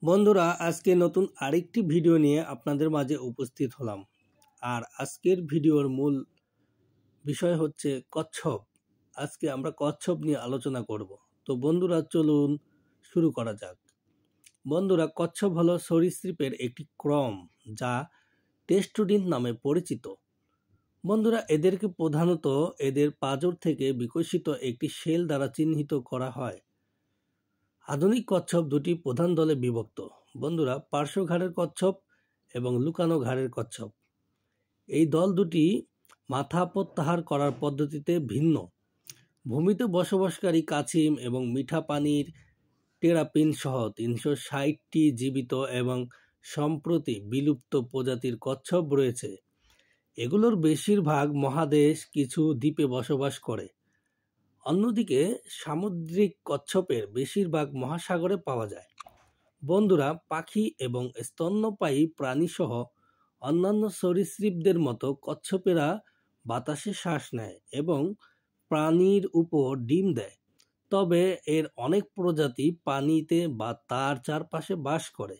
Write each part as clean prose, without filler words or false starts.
বন্ধুরা, আজকে নতুন আরেকটি ভিডিও নিয়ে আপনাদের মাঝে উপস্থিত হলাম। আর আজকের ভিডিওর মূল বিষয় হচ্ছে কচ্ছপ। আজকে আমরা কচ্ছপ নিয়ে আলোচনা করব। তো বন্ধুরা, চলুন শুরু করা যাক। বন্ধুরা, কচ্ছপ হলো সরীসৃপের একটি ক্রম যা টেস্টুডিন নামে পরিচিত। বন্ধুরা, এদেরকে প্রধানত এদের পাঁজর থেকে বিকশিত একটি শেল দ্বারা চিহ্নিত করা হয়। আধুনিক কচ্ছপ দুটি প্রধান দলে বিভক্ত। বন্ধুরা, পার্শ্ব ঘাড়ের কচ্ছপ এবং লুকানো ঘাড়ের কচ্ছপ। এই দল দুটি মাথা প্রত্যাহার করার পদ্ধতিতে ভিন্ন। ভূমিতে বসবাসকারী কাছিম এবং মিঠা পানির টেরাপিন সহ 360টি জীবিত এবং সম্প্রতি বিলুপ্ত প্রজাতির কচ্ছপ রয়েছে। এগুলোর বেশিরভাগ মহাদেশ, কিছু দ্বীপে বসবাস করে। অন্যদিকে সামুদ্রিক কচ্ছপের বেশিরভাগ মহাসাগরে পাওয়া যায়। বন্ধুরা, পাখি এবং স্তন্যপায়ী প্রাণীসহ অন্যান্য সরীসৃপদের মতো কচ্ছপেরা বাতাসে শ্বাস নেয় এবং প্রাণীর উপর ডিম দেয়। তবে এর অনেক প্রজাতি পানিতে বা তার চারপাশে বাস করে।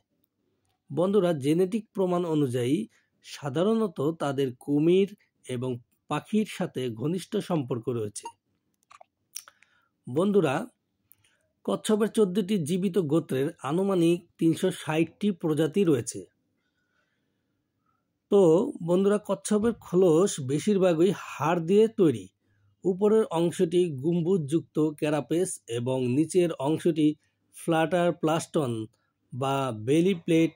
বন্ধুরা, জেনেটিক প্রমাণ অনুযায়ী সাধারণত তাদের কুমির এবং পাখির সাথে ঘনিষ্ঠ সম্পর্ক রয়েছে। বন্ধুরা, কচ্ছপের 14টি জীবিত গোত্রের আনুমানিক 360টি প্রজাতি রয়েছে। তো বন্ধুরা, কচ্ছপের খোলস বেশিরভাগই হাড় দিয়ে তৈরি। উপরের অংশটি গম্বুজযুক্ত ক্যারাপেস এবং নিচের অংশটি ফ্ল্যাটার প্লাস্টন বা বেলি প্লেট।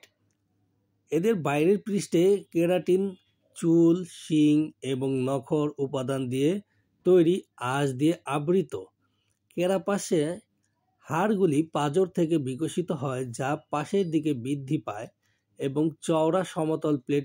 এদের বাইরের পৃষ্ঠে কেরাটিন, চুল, শিং এবং নখর উপাদান দিয়ে তৈরি আঁশ দিয়ে আবৃত। ক্যারাপাসে হাড়গুলি পাঁজর থেকে বিকশিত হয়, যা পাশের দিকে বৃদ্ধি পায় এবং চওড়া সমতল প্লেটে